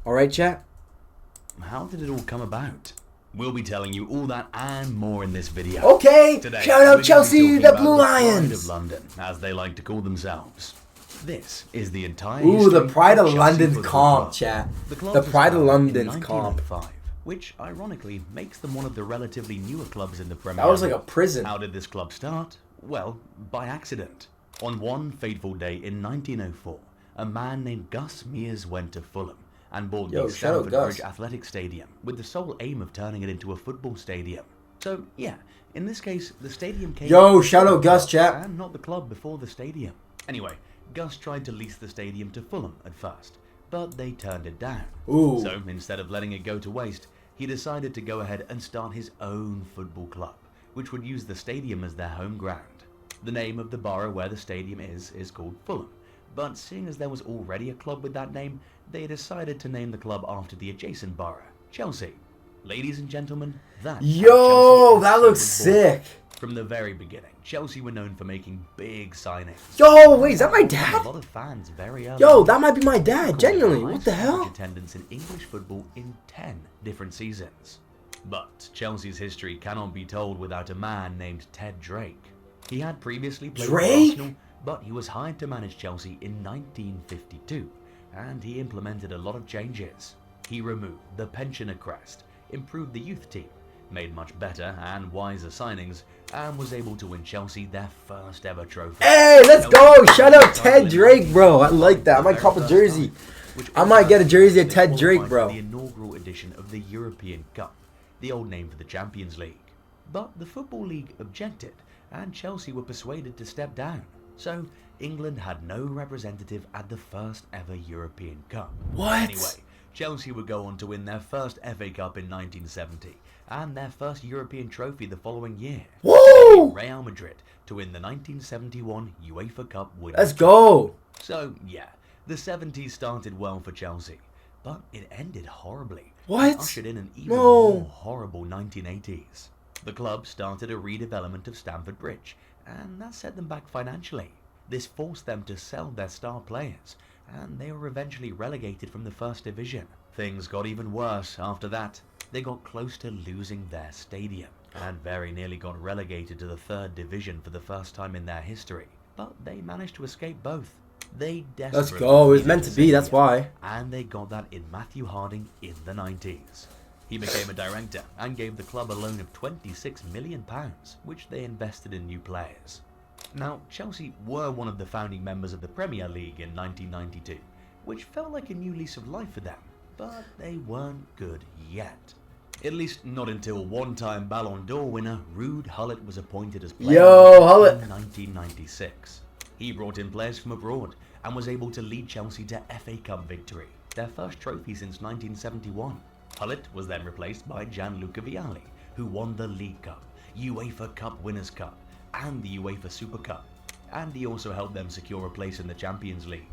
Alright, chat? How did it all come about? We'll be telling you all that and more in this video. Okay, Today, shout out we're Chelsea, gonna be the talking Blue about the Pride Lions. of London, as they like to call themselves. This is the entire Ooh, the history Pride of Chelsea London's Football comp, Club. chat. The club The was Pride of founded London's in comp. 1905, which ironically makes them one of the relatively newer clubs in the Premier That was like League. a prison. How did this club start? Well, by accident. On one fateful day in 1904, a man named Gus Mears went to Fulham and bought the Shout out Stamford Gus. Bridge Athletic Stadium with the sole aim of turning it into a football stadium. So, yeah, in this case, the stadium came... Shout out Gus, chat. And not the club before the stadium. Anyway, Gus tried to lease the stadium to Fulham at first, but they turned it down. Ooh. So, instead of letting it go to waste, he decided to go ahead and start his own football club, which would use the stadium as their home ground. The name of the borough where the stadium is called Fulham, but seeing as there was already a club with that name, they decided to name the club after the adjacent borough, Chelsea. Ladies and gentlemen, that's how Chelsea That FC looks was born. sick. From the very beginning, Chelsea were known for making big signings. Wait, is that my A dad? lot of fans very early. That might be my dad, genuinely. What the hell? Attendance in English football in 10 different seasons. But Chelsea's history cannot be told without a man named Ted Drake. He had previously played for Arsenal, but he was hired to manage Chelsea in 1952, and he implemented a lot of changes. He removed the pensioner crest, improved the youth team, made much better and wiser signings, and was able to win Chelsea their first ever trophy. Hey, let's go! Shout out Ted Drake, bro. I like that. I might cop a jersey. I might get a jersey of Ted Drake, bro. The inaugural edition of the European Cup, the old name for the Champions League. But the Football League objected, and Chelsea were persuaded to step down. So England had no representative at the first ever European Cup. What? Anyway, Chelsea would go on to win their first FA Cup in 1970 and their first European trophy the following year. Woo! Real Madrid to win the 1971 UEFA Cup Winners' Let's go. So yeah, the 70s started well for Chelsea, but it ended horribly. What? And ushered in an even more horrible 1980s. The club started a redevelopment of Stamford Bridge, and that set them back financially. This forced them to sell their star players, and they were eventually relegated from the first division. Things got even worse after that. They got close to losing their stadium, and very nearly got relegated to the third division for the first time in their history. But they managed to escape both. They desperately Let's go. It was needed meant a to be, that's savior, why. and they got that in Matthew Harding in the 90s. He became a director and gave the club a loan of £26 million, which they invested in new players. Now, Chelsea were one of the founding members of the Premier League in 1992, which felt like a new lease of life for them, but they weren't good yet. At least not until one-time Ballon d'Or winner Ruud Gullit was appointed as player Gullit. in 1996. He brought in players from abroad and was able to lead Chelsea to FA Cup victory, their first trophy since 1971. Gullit was then replaced by Gianluca Vialli, who won the League Cup, UEFA Cup Winners' Cup, and the UEFA Super Cup, and he also helped them secure a place in the Champions League.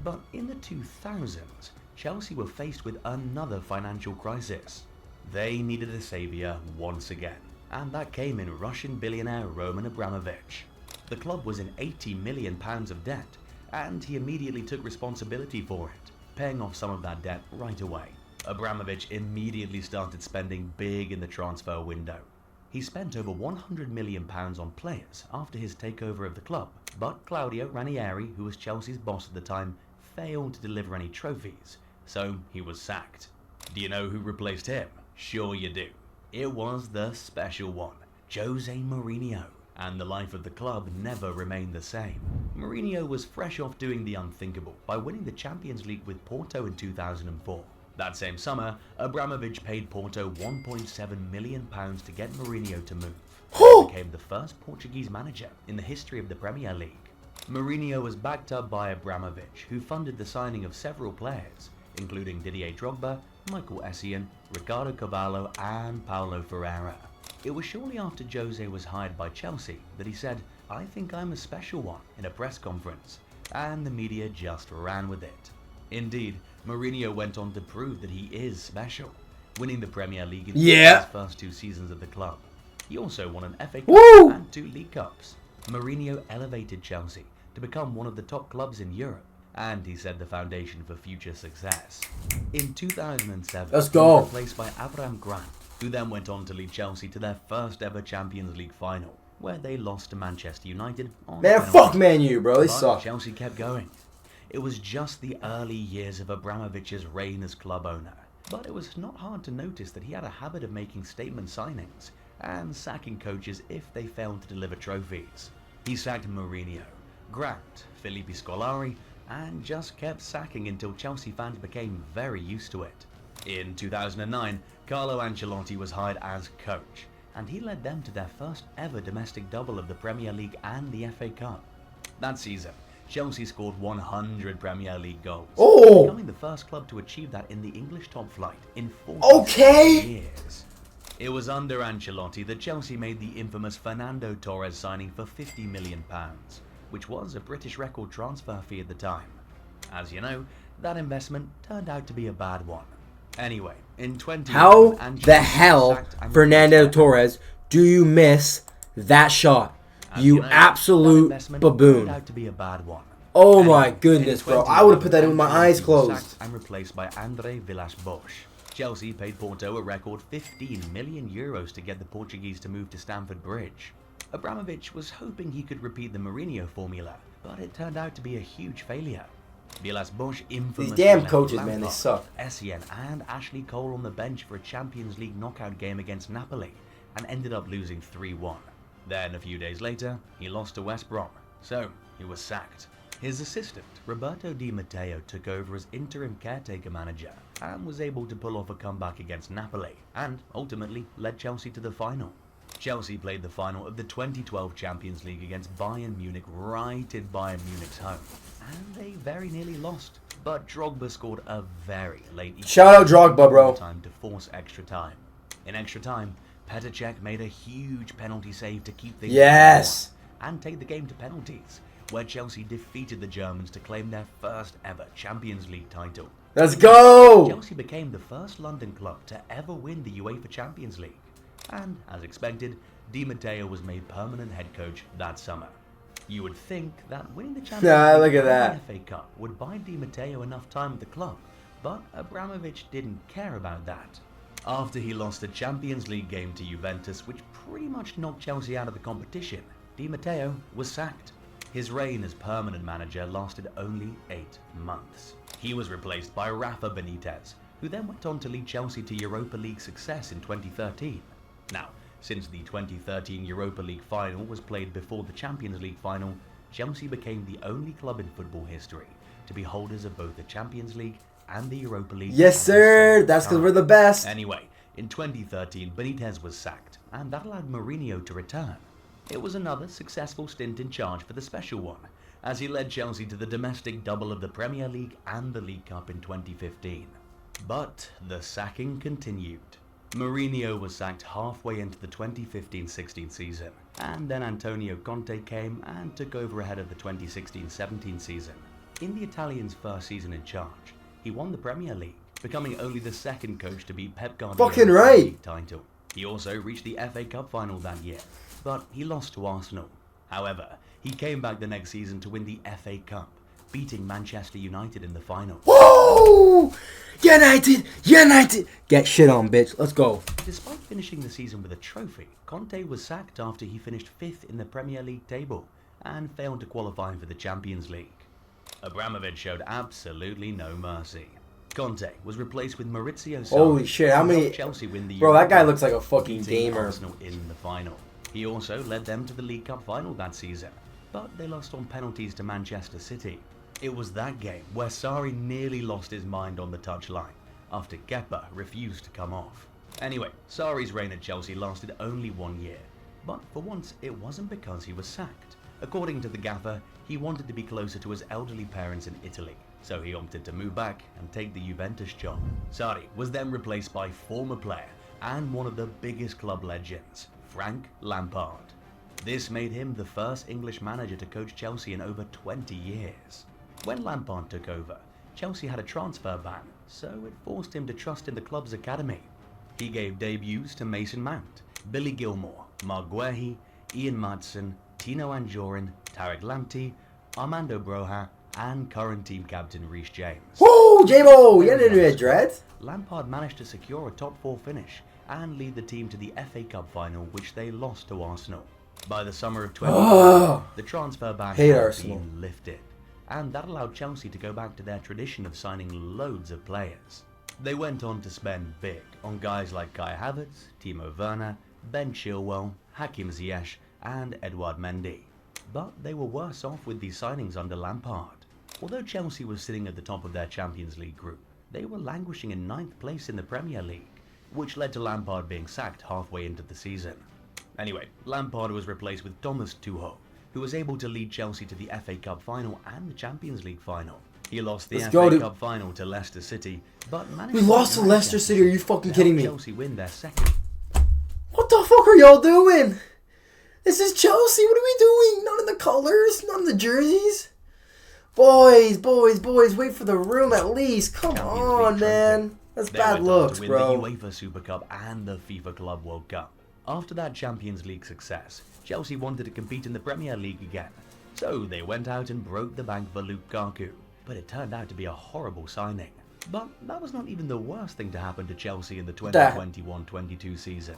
But in the 2000s, Chelsea were faced with another financial crisis. They needed a saviour once again, and that came in Russian billionaire Roman Abramovich. The club was in £80 million of debt, and he immediately took responsibility for it, paying off some of that debt right away. Abramovich immediately started spending big in the transfer window. He spent over £100 million on players after his takeover of the club, but Claudio Ranieri, who was Chelsea's boss at the time, failed to deliver any trophies, so he was sacked. Do you know who replaced him? Sure you do. It was the special one, Jose Mourinho, and the life of the club never remained the same. Mourinho was fresh off doing the unthinkable by winning the Champions League with Porto in 2004. That same summer, Abramovich paid Porto £1.7 million to get Mourinho to move. He became the first Portuguese manager in the history of the Premier League. Mourinho was backed up by Abramovich, who funded the signing of several players, including Didier Drogba, Michael Essien, Ricardo Cavallo, and Paulo Ferreira. It was shortly after Jose was hired by Chelsea that he said, "I think I'm a special one," in a press conference, and the media just ran with it. Indeed, Mourinho went on to prove that he is special, winning the Premier League in his first 2 seasons of the club. He also won an FA Cup and 2 League Cups. Mourinho elevated Chelsea to become one of the top clubs in Europe, and he set the foundation for future success. In 2007, Let's he go. was replaced by Abraham Grant, who then went on to lead Chelsea to their first ever Champions League final, where they lost to Manchester United on Man, penalty. fuck Man U, bro. They But suck. Chelsea kept going. It was just the early years of Abramovich's reign as club owner, but it was not hard to notice that he had a habit of making statement signings and sacking coaches if they failed to deliver trophies. He sacked Mourinho, Grant, Felipe Scolari, and just kept sacking until Chelsea fans became very used to it. In 2009, Carlo Ancelotti was hired as coach, and he led them to their first ever domestic double of the Premier League and the FA Cup. That season, Chelsea scored 100 Premier League goals, becoming the first club to achieve that in the English top flight in 40 years. It was under Ancelotti that Chelsea made the infamous Fernando Torres signing for £50 million, which was a British record transfer fee at the time. As you know, that investment turned out to be a bad one. Anyway, in 20 How the hell, Fernando Torres, do you miss that shot? You absolute baboon. Out to be a bad one. Oh my goodness, bro. I would have put that in with my eyes closed. And replaced by Andre Villas-Boas. Chelsea paid Porto a record €15 million to get the Portuguese to move to Stamford Bridge. Abramovich was hoping he could repeat the Mourinho formula, but it turned out to be a huge failure. Villas-Boas infamously These damn left coaches, Lampard, man, they suck. Essien and Ashley Cole on the bench for a Champions League knockout game against Napoli, and ended up losing 3-1. Then, a few days later, he lost to West Brom, so he was sacked. His assistant, Roberto Di Matteo, took over as interim caretaker manager and was able to pull off a comeback against Napoli and ultimately led Chelsea to the final. Chelsea played the final of the 2012 Champions League against Bayern Munich right in Bayern Munich's home, and they very nearly lost. But Drogba scored a very late Shout out Drogba, bro. Time to force extra time. In extra time, Petr Cech made a huge penalty save to keep things Yes. and take the game to penalties, where Chelsea defeated the Germans to claim their first ever Champions League title. Let's go. Chelsea became the first London club to ever win the UEFA Champions League. And, as expected, Di Matteo was made permanent head coach that summer. You would think that winning the Champions League and the FA Cup would buy Di Matteo enough time at the club, but Abramovich didn't care about that. After he lost the Champions League game to Juventus, which pretty much knocked Chelsea out of the competition, Di Matteo was sacked. His reign as permanent manager lasted only 8 months. He was replaced by Rafa Benitez, who then went on to lead Chelsea to Europa League success in 2013. Now, since the 2013 Europa League final was played before the Champions League final, Chelsea became the only club in football history to be holders of both the Champions League and the Europa League. Yes, sir. That's because we're the best. Anyway, in 2013, Benitez was sacked, and that allowed Mourinho to return. It was another successful stint in charge for the special one, as he led Chelsea to the domestic double of the Premier League and the League Cup in 2015. But the sacking continued. Mourinho was sacked halfway into the 2015-16 season, and then Antonio Conte came and took over ahead of the 2016-17 season. In the Italian's first season in charge, he won the Premier League, becoming only the second coach to beat Pep Guardiola's league title. He also reached the FA Cup final that year, but he lost to Arsenal. However, he came back the next season to win the FA Cup, beating Manchester United in the final. Whoa! United! Get shit on, bitch. Let's go. Despite finishing the season with a trophy, Conte was sacked after he finished 5th in the Premier League table and failed to qualify for the Champions League. Abramovich showed absolutely no mercy. Conte was replaced with Maurizio Sarri. Holy shit, how many... Chelsea win the Bro, that guy looks like a fucking gamer. Arsenal in the final. He also led them to the League Cup final that season, but they lost on penalties to Manchester City. It was that game where Sarri nearly lost his mind on the touchline after Kepa refused to come off. Anyway, Sarri's reign at Chelsea lasted only 1 year, but for once it wasn't because he was sacked. According to the gaffer, he wanted to be closer to his elderly parents in Italy, so he opted to move back and take the Juventus job. Sarri was then replaced by former player and one of the biggest club legends, Frank Lampard. This made him the first English manager to coach Chelsea in over 20 years. When Lampard took over, Chelsea had a transfer ban, so it forced him to trust in the club's academy. He gave debuts to Mason Mount, Billy Gilmore, Mark Guehi, Ian Maatson, Tino Anjorin, Tarek Lamptey, Armando Broja, and current team captain Reece James. Woo, J-Mo! You didn't do that, dreads. Lampard managed to secure a top 4 finish and lead the team to the FA Cup final, which they lost to Arsenal. By the summer of 2020, the transfer ban had been lifted, and that allowed Chelsea to go back to their tradition of signing loads of players. They went on to spend big on guys like Kai Havertz, Timo Werner, Ben Chilwell, Hakim Ziyech, and Edouard Mendy. But they were worse off with these signings under Lampard. Although Chelsea was sitting at the top of their Champions League group, they were languishing in 9th place in the Premier League, which led to Lampard being sacked halfway into the season. Anyway, Lampard was replaced with Thomas Tuchel, who was able to lead Chelsea to the FA Cup final and the Champions League final. He lost the FA Cup final to Leicester City, but managed to lost to Leicester City? Are you fucking kidding me? Chelsea win their second. What the fuck are y'all doing? This is Chelsea. What are we doing? None of the colors, none of the jerseys. Boys, wait for the room at least. Come on, man. That's bad looks, bro. They went on to win the UEFA Super Cup and the FIFA Club World Cup. After that Champions League success, Chelsea wanted to compete in the Premier League again. So they went out and broke the bank for Lukaku. But it turned out to be a horrible signing. But that was not even the worst thing to happen to Chelsea in the 2021-22 season.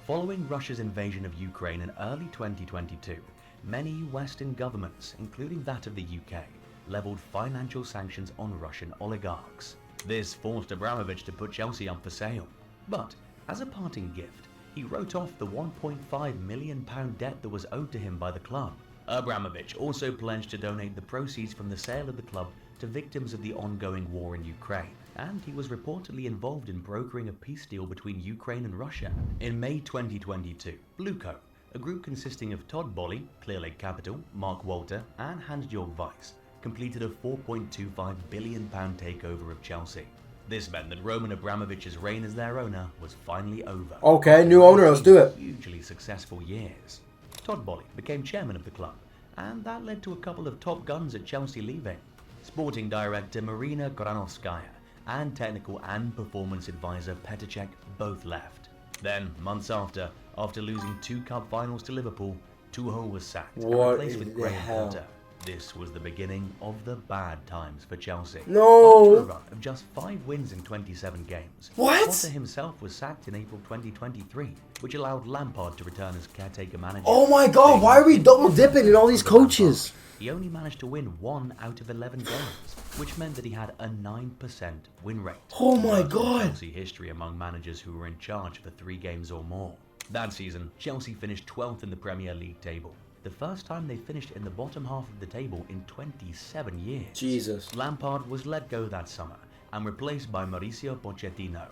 Following Russia's invasion of Ukraine in early 2022, many Western governments, including that of the UK, leveled financial sanctions on Russian oligarchs. This forced Abramovich to put Chelsea up for sale. But as a parting gift, he wrote off the £1.5 million debt that was owed to him by the club. Abramovich also pledged to donate the proceeds from the sale of the club to victims of the ongoing war in Ukraine, and he was reportedly involved in brokering a peace deal between Ukraine and Russia. In May 2022, Blueco, a group consisting of Todd Boehly, Clearlake Capital, Mark Walter, and Hans-Jörg Weiss, completed a £4.25 billion takeover of Chelsea. This meant that Roman Abramovich's reign as their owner was finally over. Okay, new owner, let's do it. Hugely successful years. Todd Boehly became chairman of the club, and that led to a couple of top guns at Chelsea leaving. Sporting director Marina Granovskaya and technical and performance advisor Petr Cech both left. Then, months after losing 2 cup finals to Liverpool, Tuchel was sacked and replaced with Graham Potter. This was the beginning of the bad times for Chelsea. No! After a run of just 5 wins in 27 games, what? Potter himself was sacked in April 2023, which allowed Lampard to return as caretaker manager. Oh my god, why are we double dipping in all these coaches? He only managed to win 1 out of 11 games, which meant that he had a 9% win rate. Oh my god! Chelsea history among managers who were in charge for 3 games or more. That season, Chelsea finished 12th in the Premier League table. The first time they finished in the bottom half of the table in 27 years. Jesus. Lampard was let go that summer and replaced by Mauricio Pochettino.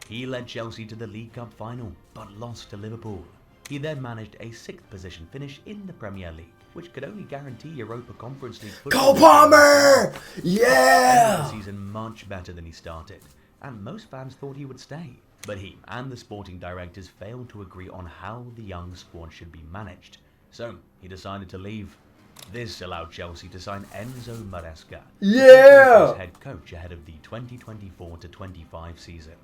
He led Chelsea to the League Cup final, but lost to Liverpool. He then managed a 6th position finish in the Premier League, which could only guarantee Europa Conference League football. Cole Palmer! Yeah! The season much better than he started, and most fans thought he would stay. But he and the sporting directors failed to agree on how the young squad should be managed. So he decided to leave. This allowed Chelsea to sign Enzo Maresca as head coach ahead of the 2024-25 season.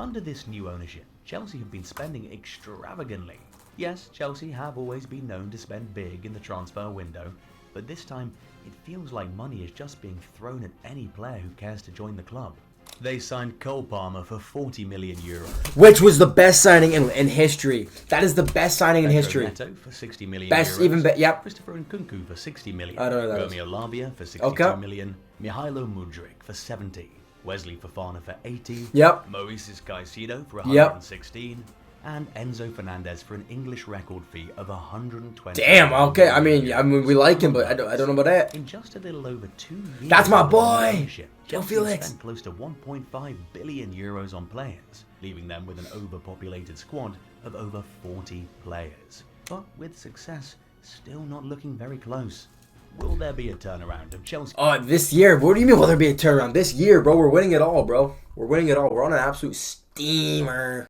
Under this new ownership, Chelsea have been spending extravagantly. Yes, Chelsea have always been known to spend big in the transfer window, but this time it feels like money is just being thrown at any player who cares to join the club. They signed Cole Palmer for €40 million. Which was the best signing in history. That is the best signing in history. Neto for €60 million. Best, even better, yep. Christopher Nkunku for €60 million. I don't know that Romeo Lavia for €62 million. Mihailo Mudryk for $70. Wesley Fofana for $80. Yep. Moises Caicedo for $116. And Enzo Fernandez for an English record fee of $120. Damn, okay. I mean, we like him, but I don't know about that. In just a little over 2 years. That's my boy! Joe Chelsea Felix. Spent close to €1.5 billion on players, leaving them with an overpopulated squad of over 40 players. But with success, still not looking very close. Will there be a turnaround of Chelsea? This year? What do you mean will there be a turnaround? This year, bro, we're winning it all, bro. We're winning it all. We're on an absolute steamer.